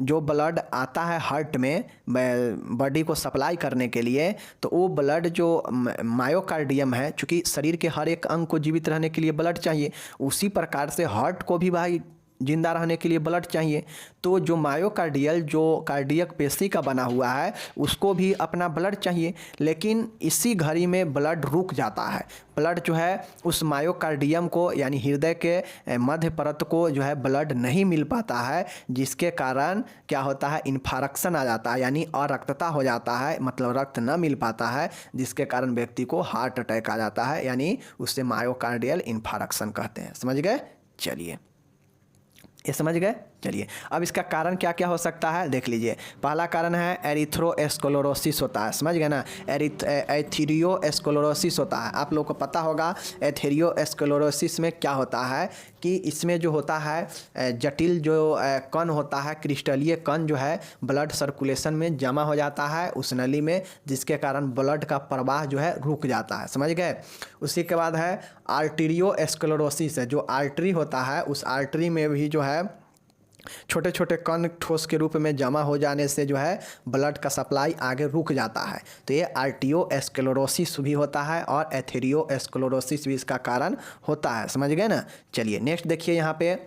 जो ब्लड आता है हार्ट में बॉडी को सप्लाई करने के लिए, तो वो ब्लड जो मायोकार्डियम है, चूँकि शरीर के हर एक अंग को जीवित रहने के लिए ब्लड चाहिए, उसी प्रकार से हार्ट को भी भाई जिंदा रहने के लिए ब्लड चाहिए। तो जो मायोकार्डियल जो कार्डियक पेशी का बना हुआ है उसको भी अपना ब्लड चाहिए, लेकिन इसी घड़ी में ब्लड रुक जाता है। ब्लड जो है उस मायोकार्डियम को यानी हृदय के मध्य परत को जो है ब्लड नहीं मिल पाता है, जिसके कारण क्या होता है, इन्फारक्शन आ जाता है, यानी अरक्तता हो जाता है, मतलब रक्त न मिल पाता है, जिसके कारण व्यक्ति को हार्ट अटैक आ जाता है, यानी उससे मायोकार्डियल इन्फारक्शन कहते हैं, समझ गए। चलिए ये समझ गए। चलिए अब इसका कारण क्या क्या हो सकता है देख लीजिए। पहला कारण है एरिथ्रोस्क्लेरोसिस होता है, समझ गए ना, एथेरियोस्क्लेरोसिस होता है। आप लोग को पता होगा एथेरियोस्क्लेरोसिस में क्या होता है कि इसमें जो होता है जटिल जो कण होता है, क्रिस्टलीय कण जो है ब्लड सर्कुलेशन में जमा हो जाता है उस नली में, जिसके कारण ब्लड का प्रवाह जो है रुक जाता है, समझ गए। उसी के बाद है आर्टेरियोस्क्लेरोसिस है, जो आर्टरी होता है उस आर्टरी में भी जो है छोटे छोटे कण ठोस के रूप में जमा हो जाने से जो है ब्लड का सप्लाई आगे रुक जाता है। तो ये आर्टियोस्क्लेरोसिस भी होता है और एथेरियोस्क्लेरोसिस भी इसका कारण होता है, समझ गए ना। चलिए नेक्स्ट देखिए, यहाँ पे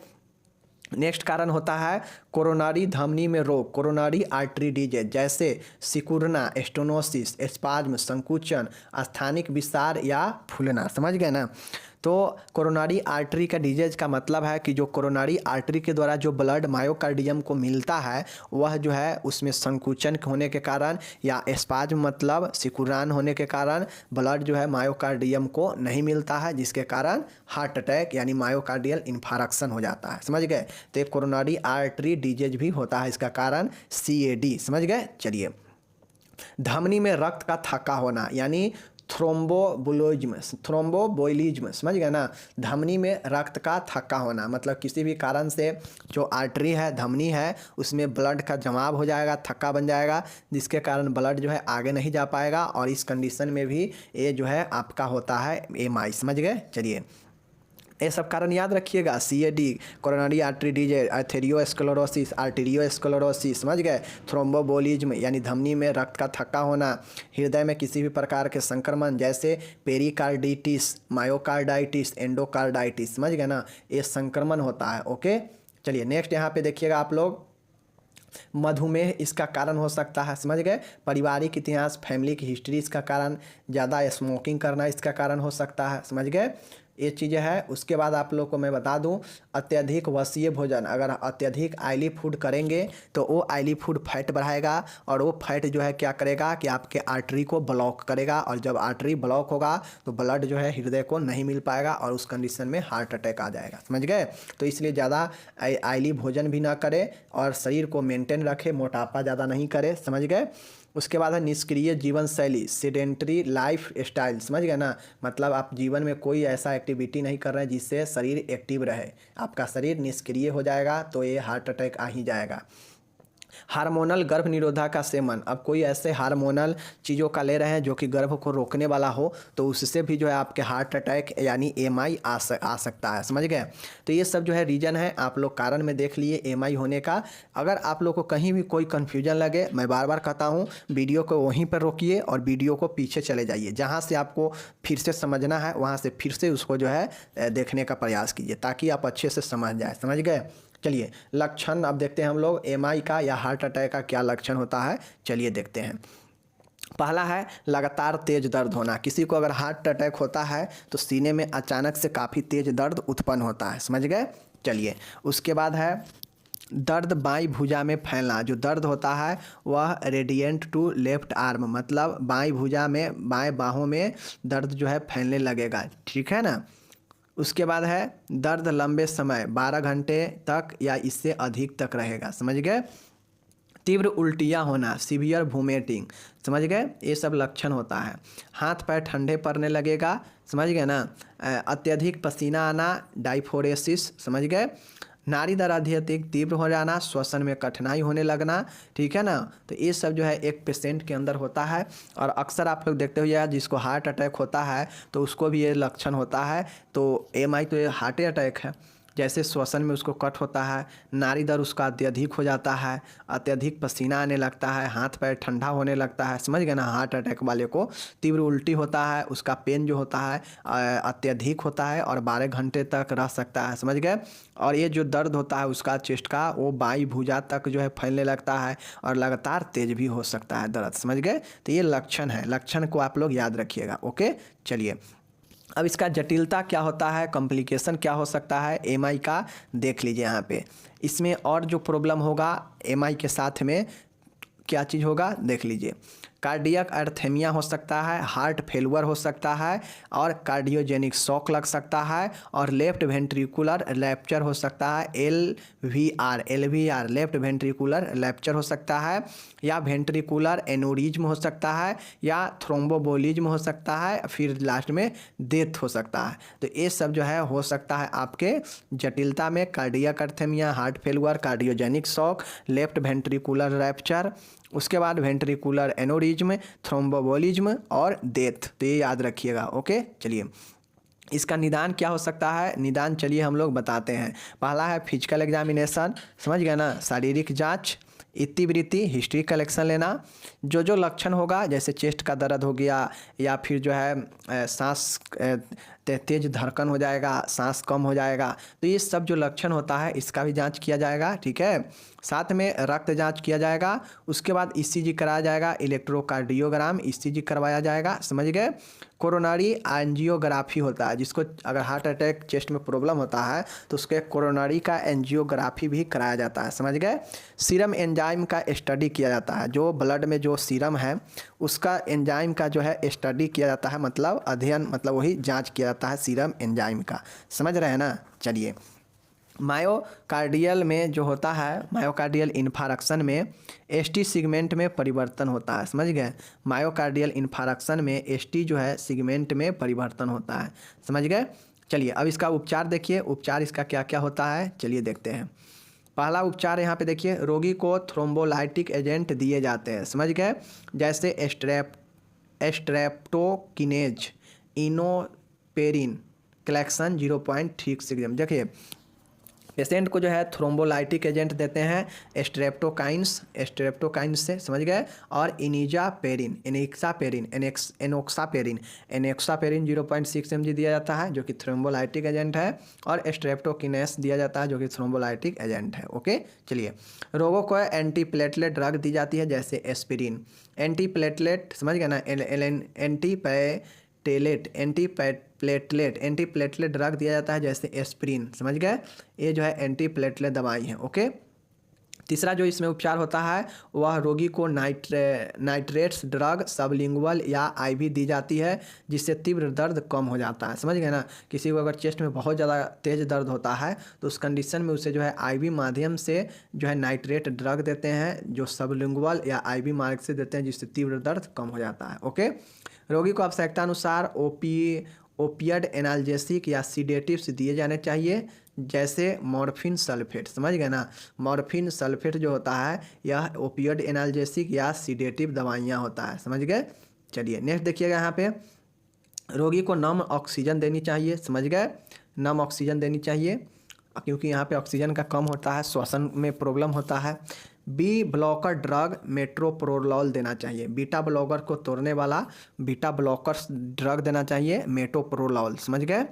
नेक्स्ट कारण होता है कोरोनरी धमनी में रोग, कोरोनरी आर्टरी डिजीज, जैसे सिकुड़ना, स्टेनोसिस, स्पाज्म, संकुचन, स्थानिक विस्तार या फूलना, समझ गए ना। तो कोरोनरी आर्टरी का डिजीज का मतलब है कि जो कोरोनरी आर्टरी के द्वारा जो ब्लड मायोकार्डियम को मिलता है वह जो है उसमें संकुचन होने के कारण या स्पाज्म मतलब सिकुड़न होने के कारण ब्लड जो है मायोकार्डियम को नहीं मिलता है, जिसके कारण हार्ट अटैक यानी मायोकार्डियल इन्फारक्शन हो जाता है, समझ गए। तो एक कोरोनरी आर्टरी डिजीज भी होता है, इसका कारण CAD, समझ गए। चलिए धमनी में रक्त का थक्का होना यानी थ्रोम्बोबोलिज्म, समझ गए ना। धमनी में रक्त का थक्का होना, मतलब किसी भी कारण से जो आर्टरी है, धमनी है, उसमें ब्लड का जमाव हो जाएगा, थक्का बन जाएगा, जिसके कारण ब्लड जो है आगे नहीं जा पाएगा, और इस कंडीशन में भी ये जो है आपका होता है एमआई, समझ गए। चलिए ये सब कारण याद रखिएगा, CAD, coronary artery disease, arteriosclerosis, समझ गए। थ्रोम्बोबोलिज्म यानी धमनी में रक्त का थक्का होना, हृदय में किसी भी प्रकार के संक्रमण जैसे पेरिकार्डिटिस, मायोकार्डाइटिस, एंडोकार्डाइटिस, समझ गए ना, ये संक्रमण होता है। ओके चलिए नेक्स्ट यहाँ पे देखिएगा आप लोग, मधुमेह इसका कारण हो सकता है, समझ गए। पारिवारिक इतिहास, फैमिली की हिस्ट्री इसका कारण, ज़्यादा स्मोकिंग करना इसका कारण हो सकता है, समझ गए। ये चीज़ें हैं। उसके बाद आप लोग को मैं बता दूं, अत्यधिक वसीय भोजन, अगर अत्यधिक ऑयली फूड करेंगे तो वो ऑयली फूड फैट बढ़ाएगा, और वो फैट जो है क्या करेगा कि आपके आर्टरी को ब्लॉक करेगा, और जब आर्टरी ब्लॉक होगा तो ब्लड जो है हृदय को नहीं मिल पाएगा, और उस कंडीशन में हार्ट अटैक आ जाएगा, समझ गए। तो इसलिए ज़्यादा ऑयली भोजन भी ना करें, और शरीर को मेंटेन रखें, मोटापा ज़्यादा नहीं करे, समझ गए। उसके बाद है निष्क्रिय जीवन शैली, सेडेंटरी लाइफ स्टाइल, समझ गए ना, मतलब आप जीवन में कोई ऐसा एक्टिविटी नहीं कर रहे हैं जिससे शरीर एक्टिव रहे, आपका शरीर निष्क्रिय हो जाएगा तो ये हार्ट अटैक आ ही जाएगा। हार्मोनल गर्भ निरोधक का सेवन, अब कोई ऐसे हार्मोनल चीज़ों का ले रहे हैं जो कि गर्भ को रोकने वाला हो, तो उससे भी जो है आपके हार्ट अटैक यानी एमआई आ सकता है, समझ गए। तो ये सब जो है रीज़न है, आप लोग कारण में देख लिए एमआई होने का। अगर आप लोग को कहीं भी कोई कन्फ्यूजन लगे, मैं बार बार कहता हूँ, वीडियो को वहीं पर रोकिए और वीडियो को पीछे चले जाइए, जहाँ से आपको फिर से समझना है वहाँ से फिर से उसको जो है देखने का प्रयास कीजिए, ताकि आप अच्छे से समझ जाए, समझ गए। चलिए लक्षण अब देखते हैं हम लोग, एमआई का या हार्ट अटैक का क्या लक्षण होता है, चलिए देखते हैं। पहला है लगातार तेज दर्द होना, किसी को अगर हार्ट अटैक होता है तो सीने में अचानक से काफ़ी तेज दर्द उत्पन्न होता है, समझ गए। चलिए उसके बाद है दर्द बाईं भुजा में फैलना, जो दर्द होता है वह रेडिएंट टू लेफ्ट आर्म, मतलब बाईं भुजा में, बाएं बाहों में दर्द जो है फैलने लगेगा, ठीक है ना। उसके बाद है दर्द लंबे समय 12 घंटे तक या इससे अधिक तक रहेगा, समझ गए। तीव्र उल्टियाँ होना, सीवियर वोमिटिंग, समझ गए, ये सब लक्षण होता है। हाथ पैर ठंडे पड़ने लगेगा, समझ गए ना। अत्यधिक पसीना आना, डायफोरेसिस, समझ गए। नाड़ी दर अधिक तीव्र हो जाना, श्वसन में कठिनाई होने लगना, ठीक है ना। तो ये सब जो है एक पेशेंट के अंदर होता है, और अक्सर आप लोग देखते हुए जिसको हार्ट अटैक होता है तो उसको भी ये लक्षण होता है। तो एमआई तो ये हार्ट अटैक है, जैसे श्वसन में उसको कट होता है, नाड़ी दर उसका अत्यधिक हो जाता है, अत्यधिक पसीना आने लगता है, हाथ पैर ठंडा होने लगता है, समझ गए ना। हार्ट अटैक वाले को तीव्र उल्टी होता है, उसका पेन जो होता है अत्यधिक होता है और 12 घंटे तक रह सकता है, समझ गए। और ये जो दर्द होता है उसका चेस्ट का, वो बाईं भुजा तक जो है फैलने लगता है, और लगातार तेज भी हो सकता है दर्द, समझ गए। तो ये लक्षण है, लक्षण को आप लोग याद रखिएगा। ओके चलिए अब इसका जटिलता क्या होता है, कॉम्प्लिकेशन क्या हो सकता है एमआई का, देख लीजिए यहाँ पे। इसमें और जो प्रॉब्लम होगा एमआई के साथ में क्या चीज़ होगा देख लीजिए। कार्डियक अर्थेमिया हो सकता है, हार्ट फेलुअर हो सकता है, और कार्डियोजेनिक शॉक लग सकता है, और लेफ्ट वेंट्रिकुलर रैप्चर हो सकता है, LVR लेफ्ट वेंट्रिकुलर रैप्चर हो सकता है, या वेंट्रिकुलर एनोरिज्म हो सकता है, या थ्रोम्बोबोलिज्म हो सकता है, फिर लास्ट में डेथ हो सकता है। तो ये सब जो है हो सकता है आपके जटिलता में, cardiac arrhythmia, heart failure, cardiogenic shock, left ventricular rupture, उसके बाद वेंट्रिकुलर एनोरिज्म, थ्रोम्बोबोलिज्म और डेथ। तो ये याद रखिएगा। ओके चलिए इसका निदान क्या हो सकता है, निदान चलिए हम लोग बताते हैं। पहला है फिजिकल एग्जामिनेशन, समझ गए ना, शारीरिक जांच, इतिवृत्ति हिस्ट्री कलेक्शन लेना, जो लक्षण होगा जैसे चेस्ट का दर्द हो गया, या फिर जो है सांस तेज धड़कन हो जाएगा, सांस कम हो जाएगा, तो ये सब जो लक्षण होता है इसका भी जांच किया जाएगा, ठीक है। साथ में रक्त जांच किया जाएगा, उसके बाद ईसीजी कराया जाएगा, इलेक्ट्रोकार्डियोग्राम ईसीजी करवाया जाएगा, समझ गए। कोरोनरी एंजियोग्राफी होता है, जिसको अगर हार्ट अटैक चेस्ट में प्रॉब्लम होता है तो उसके कोरोनरी का एंजियोग्राफी भी कराया जाता है, समझ गए। सीरम एंजाइम का स्टडी किया जाता है, जो ब्लड में जो सीरम है उसका एंजाइम का जो है स्टडी किया जाता है, मतलब अध्ययन, मतलब वही जांच किया जाता है सीरम एंजाइम का, समझ रहे हैं ना। चलिए मायोकार्डियल में जो होता है, मायोकार्डियल इन्फारक्शन में एसटी सिगमेंट में परिवर्तन होता है, समझ गए। मायोकार्डियल इन्फारक्शन में एसटी जो है सिगमेंट में परिवर्तन होता है, समझ गए। चलिए अब इसका उपचार देखिए, उपचार इसका क्या क्या होता है चलिए देखते हैं। पहला उपचार यहाँ पे देखिए, रोगी को थ्रोम्बोलाइटिक एजेंट दिए जाते हैं, समझ गए, जैसे स्ट्रेप्टोकिनेज, इनोपेरिन, क्लैक्सन 0.36 ग्राम। देखिए पेशेंट को जो है थ्रोम्बोलाइटिक एजेंट देते हैं स्ट्रेप्टोकाइंस से, समझ गए, और इनिजापेरिन, एनोक्सापेरिन 0.6 mg दिया जाता है जो कि थ्रोम्बोलाइटिक एजेंट है, और स्ट्रेप्टोकिनेस दिया जाता है जो कि थ्रोम्बोलाइटिक एजेंट है। ओके चलिए, रोगों को एंटीप्लेटलेट ड्रग दी जाती है जैसे एस्पिरिन, एंटीप्लेटलेट समझ गए ना, एंटीप्लेटलेट ड्रग दिया जाता है जैसे एस्पिरिन, समझ गए, ये जो है एंटीप्लेटलेट दवाई है। ओके, तीसरा जो इसमें उपचार होता है वह रोगी को नाइट्रेट्स ड्रग सबलिंगुअल या आईवी दी जाती है जिससे तीव्र दर्द कम हो जाता है, समझ गए ना। किसी को अगर चेस्ट में बहुत ज़्यादा तेज़ दर्द होता है तो उस कंडीशन में उसे जो है आईवी माध्यम से जो है नाइट्रेट ड्रग देते हैं, जो सबलिंगुअल या आईवी मार्ग से देते हैं जिससे तीव्र दर्द कम हो जाता है। ओके, रोगी को आवश्यकता अनुसार ओपियड एनाल्जेसिक या सीडेटिव्स दिए जाने चाहिए जैसे मॉर्फिन सल्फेट, समझ गए ना। मॉर्फिन सल्फेट जो होता है यह ओपियड एनाल्जेसिक या सीडेटिव दवाइयाँ होता है, समझ गए। चलिए नेक्स्ट देखिएगा, यहाँ पे रोगी को नम ऑक्सीजन देनी चाहिए, समझ गए, नम ऑक्सीजन देनी चाहिए क्योंकि यहाँ पे ऑक्सीजन का कम होता है, श्वसन में प्रॉब्लम होता है। बी ब्लॉकर ड्रग मेट्रोप्रोलोल देना चाहिए, बीटा ब्लॉकर को तोड़ने वाला बीटा ब्लॉकर्स ड्रग देना चाहिए मेटोप्रोलोल, समझ गए।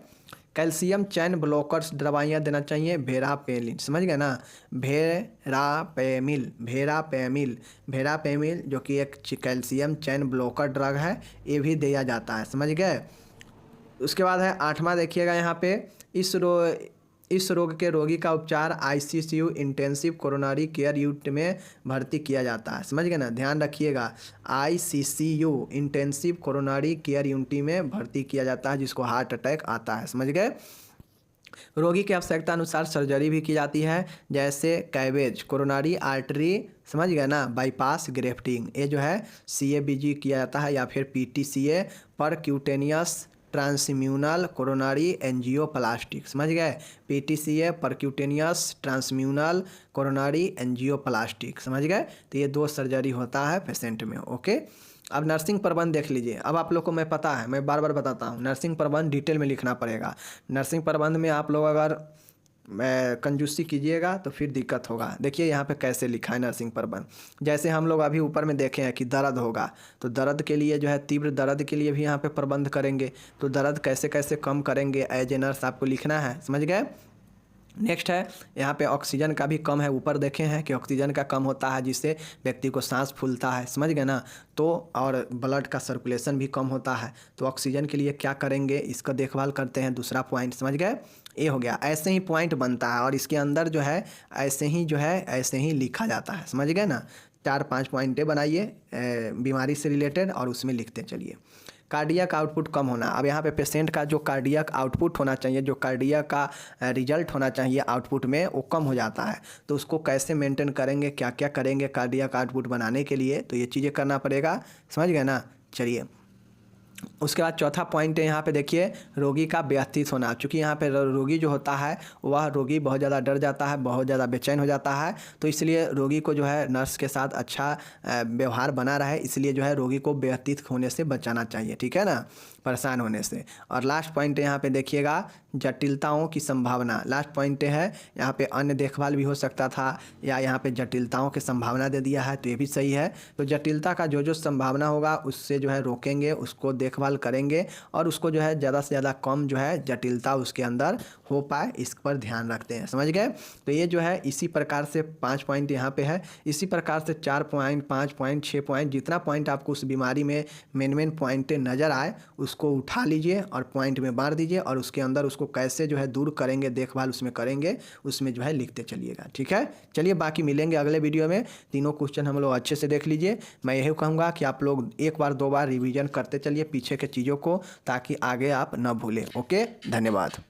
कैल्शियम चैन ब्लॉकर्स दवाइयाँ देना चाहिए वेरापेमिल, समझ गए ना, वेरापेमिल जो कि एक कैल्शियम चैन ब्लॉकर ड्रग है, ये भी दिया जाता है, समझ गए। उसके बाद है 8वां देखिएगा, यहाँ पे इस रोग के रोगी का उपचार ICU intensive coronary care unit में भर्ती किया जाता है, समझ गए ना, ध्यान रखिएगा, ICU intensive coronary care unit में भर्ती किया जाता है जिसको हार्ट अटैक आता है, समझ गए। रोगी की आवश्यकता अनुसार सर्जरी भी की जाती है जैसे कैबेज कोरोनरी आर्टरी, समझ गए ना, बाईपास ग्रेफ्टिंग, ये जो है CABG किया जाता है या फिर PTCA परक्यूटेनियस ट्रांसम्यूनल कोरोनरी एंजियोप्लास्टिक, समझ गए, PTCA परक्यूटेनियस ट्रांसम्यूनल कोरोनरी एंजियोप्लास्टिक, समझ गए। तो ये 2 सर्जरी होता है पेशेंट में। ओके, अब नर्सिंग प्रबंध देख लीजिए। अब आप लोग को मैं पता है, मैं बार बार बताता हूँ, नर्सिंग प्रबंध डिटेल में लिखना पड़ेगा। नर्सिंग प्रबंध में आप लोग अगर कंजूसी कीजिएगा तो फिर दिक्कत होगा। देखिए यहाँ पे कैसे लिखा है नर्सिंग प्रबंध, जैसे हम लोग अभी ऊपर में देखे हैं कि दर्द होगा तो दर्द के लिए जो है तीव्र दर्द के लिए भी यहाँ पे प्रबंध करेंगे, तो दर्द कैसे कैसे कम करेंगे एज ए नर्स आपको लिखना है, समझ गए। नेक्स्ट है यहाँ पे ऑक्सीजन का भी कम है, ऊपर देखे हैं कि ऑक्सीजन का कम होता है जिससे व्यक्ति को सांस फूलता है, समझ गए ना, तो और ब्लड का सर्कुलेशन भी कम होता है, तो ऑक्सीजन के लिए क्या करेंगे इसका देखभाल करते हैं, दूसरा पॉइंट, समझ गए। ये हो गया, ऐसे ही पॉइंट बनता है और इसके अंदर जो है ऐसे ही लिखा जाता है, समझ गए ना। 4-5 पॉइंटें बनाइए बीमारी से रिलेटेड और उसमें लिखते चलिए। कार्डियक आउटपुट कम होना, अब यहाँ पे पेशेंट का जो कार्डियक आउटपुट होना चाहिए, जो कार्डियक का रिजल्ट होना चाहिए आउटपुट में, वो कम हो जाता है, तो उसको कैसे मेंटेन करेंगे, क्या क्या करेंगे कार्डियक आउटपुट बनाने के लिए, तो ये चीज़ें करना पड़ेगा, समझ गए ना। चलिए उसके बाद चौथा पॉइंट है यहाँ पे देखिए, रोगी का व्यथित होना, चूँकि यहाँ पे रोगी जो होता है वह रोगी बहुत ज़्यादा डर जाता है, बहुत ज़्यादा बेचैन हो जाता है, तो इसलिए रोगी को जो है नर्स के साथ अच्छा व्यवहार बना रहे, इसलिए जो है रोगी को व्यथित होने से बचाना चाहिए, ठीक है ना, परेशान होने से। और लास्ट पॉइंट यहाँ पे देखिएगा, जटिलताओं की संभावना, लास्ट पॉइंट है यहाँ पे अन्य देखभाल भी हो सकता था या यहाँ पे जटिलताओं की संभावना दे दिया है, तो ये भी सही है। तो जटिलता का जो संभावना होगा उससे जो है रोकेंगे, उसको देखभाल करेंगे और उसको जो है ज़्यादा से ज़्यादा कम जो है जटिलता उसके अंदर हो पाए, इस पर ध्यान रखते हैं, समझ गए। तो ये जो है इसी प्रकार से 5 पॉइंट यहाँ पे है, इसी प्रकार से 4 पॉइंट, 5 पॉइंट, 6 पॉइंट, जितना पॉइंट आपको उस बीमारी में मेन पॉइंटें नज़र आए उसको उठा लीजिए और पॉइंट में बांट दीजिए और उसके अंदर उसको कैसे जो है दूर करेंगे, देखभाल उसमें करेंगे, उसमें जो है लिखते चलिएगा, ठीक है। चलिए बाकी मिलेंगे अगले वीडियो में, तीनों क्वेश्चन हम लोग अच्छे से देख लीजिए। मैं यही कहूँगा कि आप लोग 1 बार 2 बार रिवीजन करते चलिए पीछे के चीज़ों को, ताकि आगे आप न भूलें। ओके, धन्यवाद।